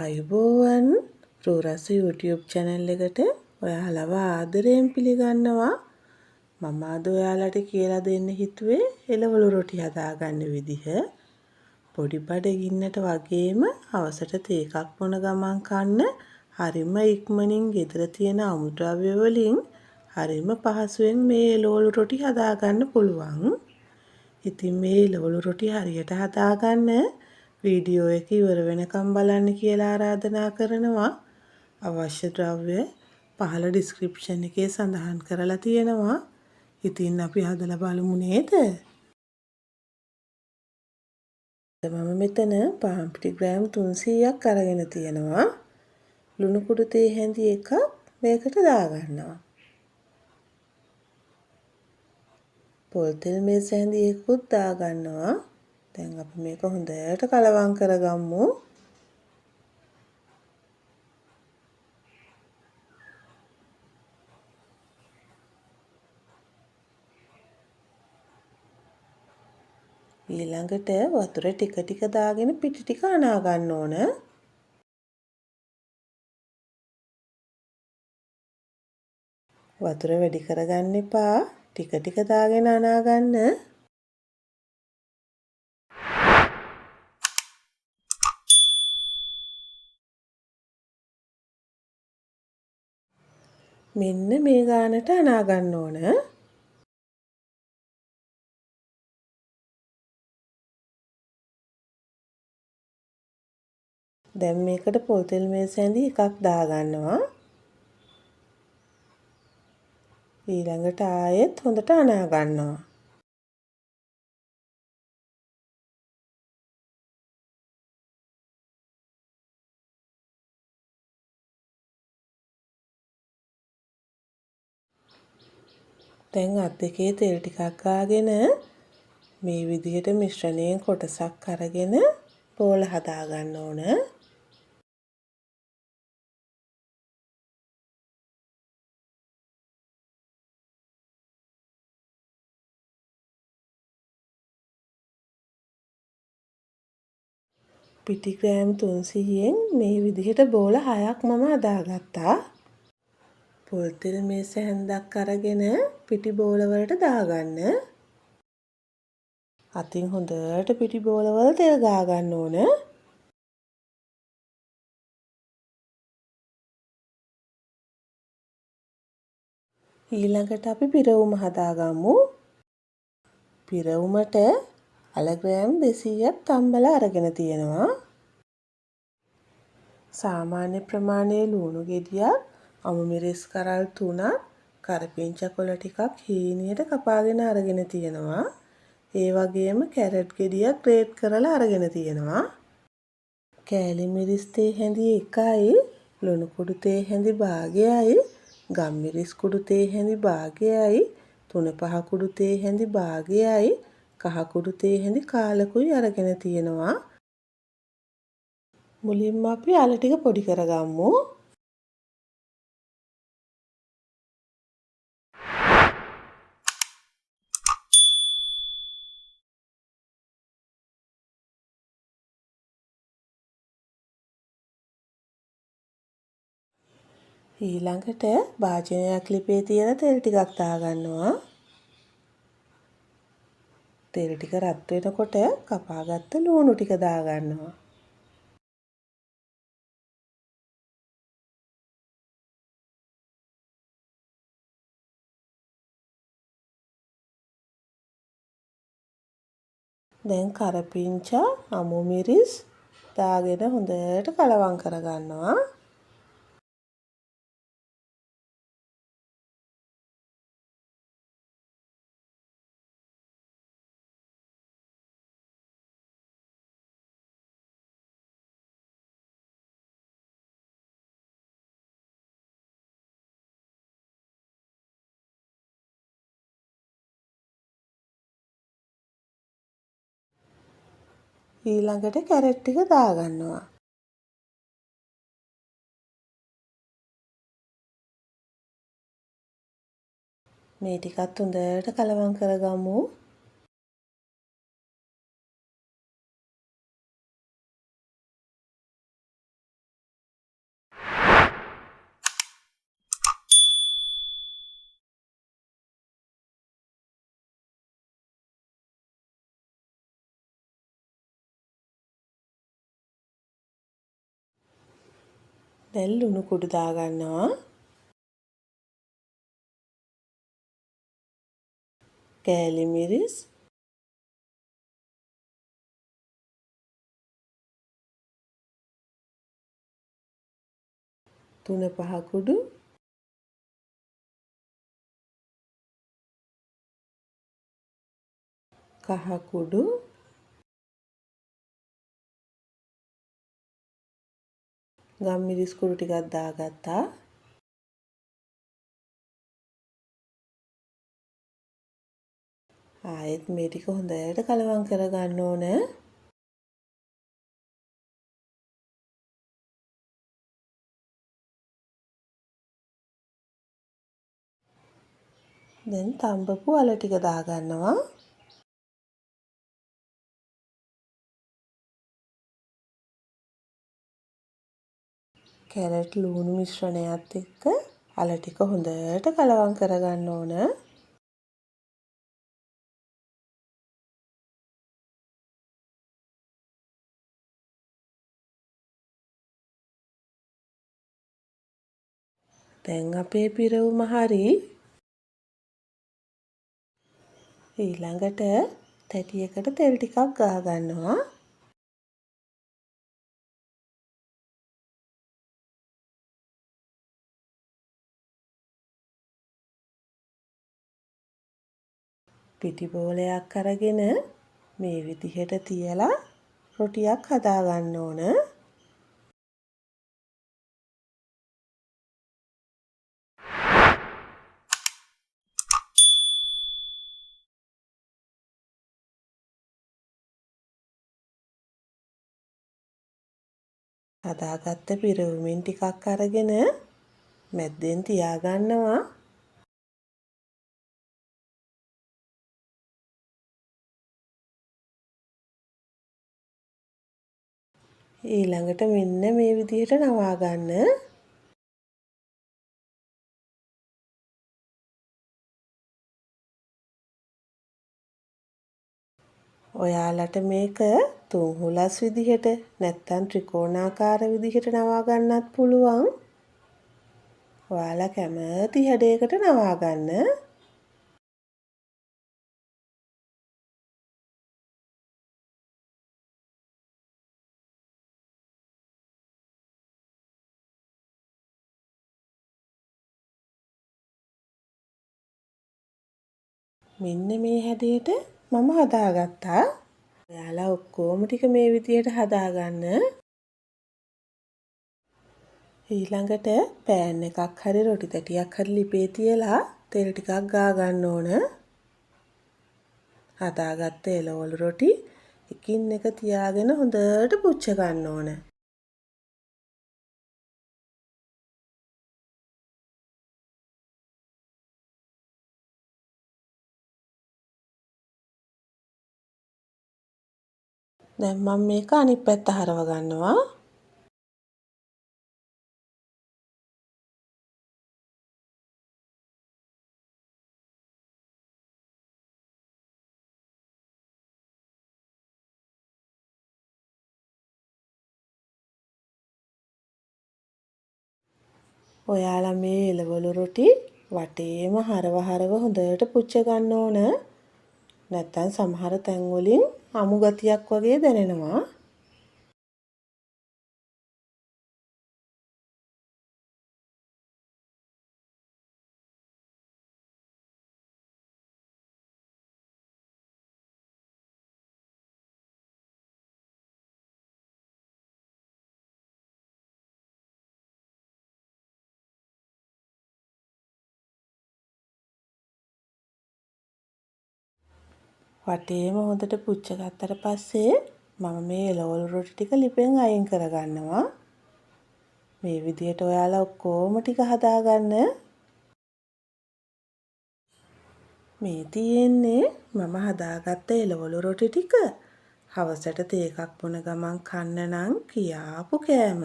ආයුබෝවන් රෝරස YouTube channel එකට ඔයාලව ආදරයෙන් පිළිගන්නවා. මම අද ඔයාලට කියලා දෙන්න හිතුවේ එළවලු රොටි හදාගන්න විදිහ. පොඩි බඩගින්නට වගේම හවසට තේ එකක් බොන ගමන් කන්න හරිම ඉක්මනින් ගෙදර තියෙන අමුද්‍රව්‍ය වලින් හරිම පහසුවෙන් මේ එළවලු රොටි හදාගන්න පුළුවන්. ඉතින් මේ එළවලු රොටි හරියට හදාගන්න වීඩියෝ එක ඉවර වෙනකම් බලන්න කියලා ආරාධනා කරනවා. අවශ්‍ය ද්‍රව්‍ය පහළ ඩිස්ක්‍රිප්ෂන් එකේ සඳහන් කරලා තියෙනවා. ඉතින් අපි හදලා බලමු නේද? මම මෙතන පාන් පිටි ග්‍රෑම් 300ක් අරගෙන තියෙනවා. ලුණු කුඩු තේ හැඳි එකක් මේකට දාගන්නවා. පොල් තෙල් මේස හැඳි එකකුත් දාගන්නවා. දැන් අපි මේක හොඳට කලවම් කරගමු. ඊළඟට වතුර ටික ටික දාගෙන පිටි ටික අනා ගන්න ඕන. වතුර වැඩි කරගන්න එපා. ටික ටික දාගෙන අනා ගන්න. මෙන්න මේ ගානට අනා ගන්න ඕන. දැන් මේකට පොල් තෙල් මේස හැඳි එකක් දාගන්නවා. ඊළඟට ආයෙත් හොඳට අනා ගන්නවා. දැන් අත් දෙකේ තෙල් ටිකක් ගාගෙන මේ විදිහට මිශ්‍රණයෙන් කොටසක් අරගෙන බෝල හදා ගන්න ඕන. පිටි ග්‍රෑම් 300න් මේ විදිහට බෝල 6ක් මම හදාගත්තා. පොල් තෙල් මේස හැන්දක් අරගෙන පිටි බෝල වලට දාගන්න. අතින් හොඳට පිටි බෝල වල තෙල් ගා ගන්න ඕන. ඊළඟට අපි පිරවුම හදාගමු. පිරවුමට අල ග්‍රෑම් 200ක් තම්බලා අරගෙන තියෙනවා. සාමාන්‍ය ප්‍රමාණයේ ලුණු ගෙඩියක්, අමු මිරිස් කරල් 3ක්, කරපිංචා කොළ ටිකක් හීනියට කපාගෙන අරගෙන තියෙනවා. ඒ වගේම කැරට් ගෙඩියක් ග්‍රේට් කරලා අරගෙන තියෙනවා. කෑලි මිරිස් තේ හැඳි 1යි, ලුණු කුඩු තේ හැඳි භාගයයි, ගම් මිරිස් කුඩු තේ හැඳි භාගයයි, තුන පහ කුඩු තේ හැඳි භාගයයි, කහ කුඩු තේ හැඳි කාලකුයි අරගෙන තියෙනවා. මුලින්ම අපි අල ටික පොඩි කරගමු. ඊළඟට භාජනයක් ලිපේ තියෙන තෙල් ටිකක් දාගන්නවා. තෙල් ටික රත් වෙනකොට කපාගත්ත ලුණු ටික දාගන්නවා. දැන් කරපිංචා, අමු මිරිස් දාගෙන හොඳට කලවම් කරගන්නවා. ඊළඟට කැරට් ටික දාගන්නවා. මේ ටිකත් හොඳට කලවම් කරගමු. දැන් ලුණු කුඩු දාගන්නවා. කෑලි මිරිස්. 3-5 කුඩු. කහ කුඩු. ගම්මිරිස් කුඩු ටිකක් දාගත්තා. ආයෙත් මේ ටික හොඳට කලවම් කරගන්න ඕන. දැන් තඹපු අල ටික දාගන්නවා. කැරට් ලුණු මිශ්‍රණයත් එක්ක අල ටික හොඳට කලවම් කරගන්න ඕන. දැන් අපේ පිරවුම හරි. ඊළඟට තැටියකට තෙල් ටිකක් ගා ගන්නවා. පිටි බෝලයක් අරගෙන මේ විදිහට තියලා රොටියක් හදා ගන්න ඕන. හදාගත්ත පිරවුමින් ටිකක් අරගෙන මැද්දෙන් තියාගන්නවා. ඊළඟට මෙන්න මේ විදිහට නවා ගන්න. ඔයාලට මේක තුන් හුලස් විදිහට නැත්නම් ත්‍රිකෝණාකාර විදිහට නවා ගන්නත් පුළුවන්. ඔයාලා කැමති හැඩයකට නවා ගන්න. මෙන්න මේ හැඩයට මම හදාගත්තා. ඔයාලා ඔක්කොම ටික මේ විදිහට හදාගන්න. ඊළඟට පෑන් එකක් හරි රොටි තැටියක් හරි ලිපේ තියලා තෙල් ටිකක් ගා ගන්න ඕන. හදාගත්ත එළවලු රොටි එකින් එක තියාගෙන හොඳට පුච්ච ගන්න ඕන. දැන් මම මේක අනිත් පැත්ත හරව ගන්නවා. ඔයාලා මේ එළවලු රොටි වටේම හරව හොඳට පුච්ච ගන්න ඕන. නැත්නම් සමහර තැන් වලින් අමු ගතියක් වගේ දැනෙනවා. වටේම හොඳට පුච්ච ගත්තට පස්සේ මම මේ එළවලු රොටි ටික ලිපෙන් අයින් කරගන්නවා. මේ විදිහට ඔයාලා ඔක්කොම ටික හදාගන්න. මේ තියෙන්නේ මම හදාගත්ත එළවලු රොටි ටික. හවසට තේ එකක් බොන ගමන් කන්න නම් කියාපු කෑම.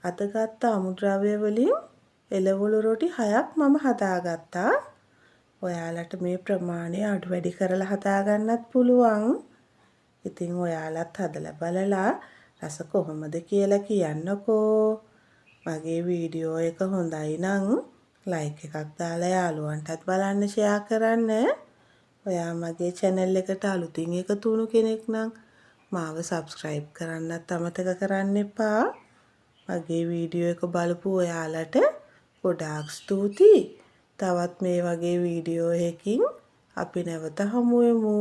අද ගත්ත අමුද්‍රව්‍ය වලින් එළවලු රොටි 6ක් මම හදාගත්තා. ඔයාලට මේ ප්‍රමාණය අඩු වැඩි කරලා හදාගන්නත් පුළුවන්. ඉතින් ඔයාලත් හදලා බලලා රස කොහොමද කියලා කියන්නකෝ. මගේ වීඩියෝ එක හොඳයි නම් ලයික් එකක් දාලා යාළුවන්ටත් බලන්න ෂෙයා කරන්න. ඔයා මගේ channel එකට අලුතින් එකතු වුණු කෙනෙක් නම් මාව subscribe කරන්නත් අමතක කරන්න එපා. මගේ වීඩියෝ එක බලපු ඔයාලට ගොඩාක් ස්තුතියි. තවත් මේ වගේ වීඩියෝ එකකින් අපි නැවත හමු වෙමු.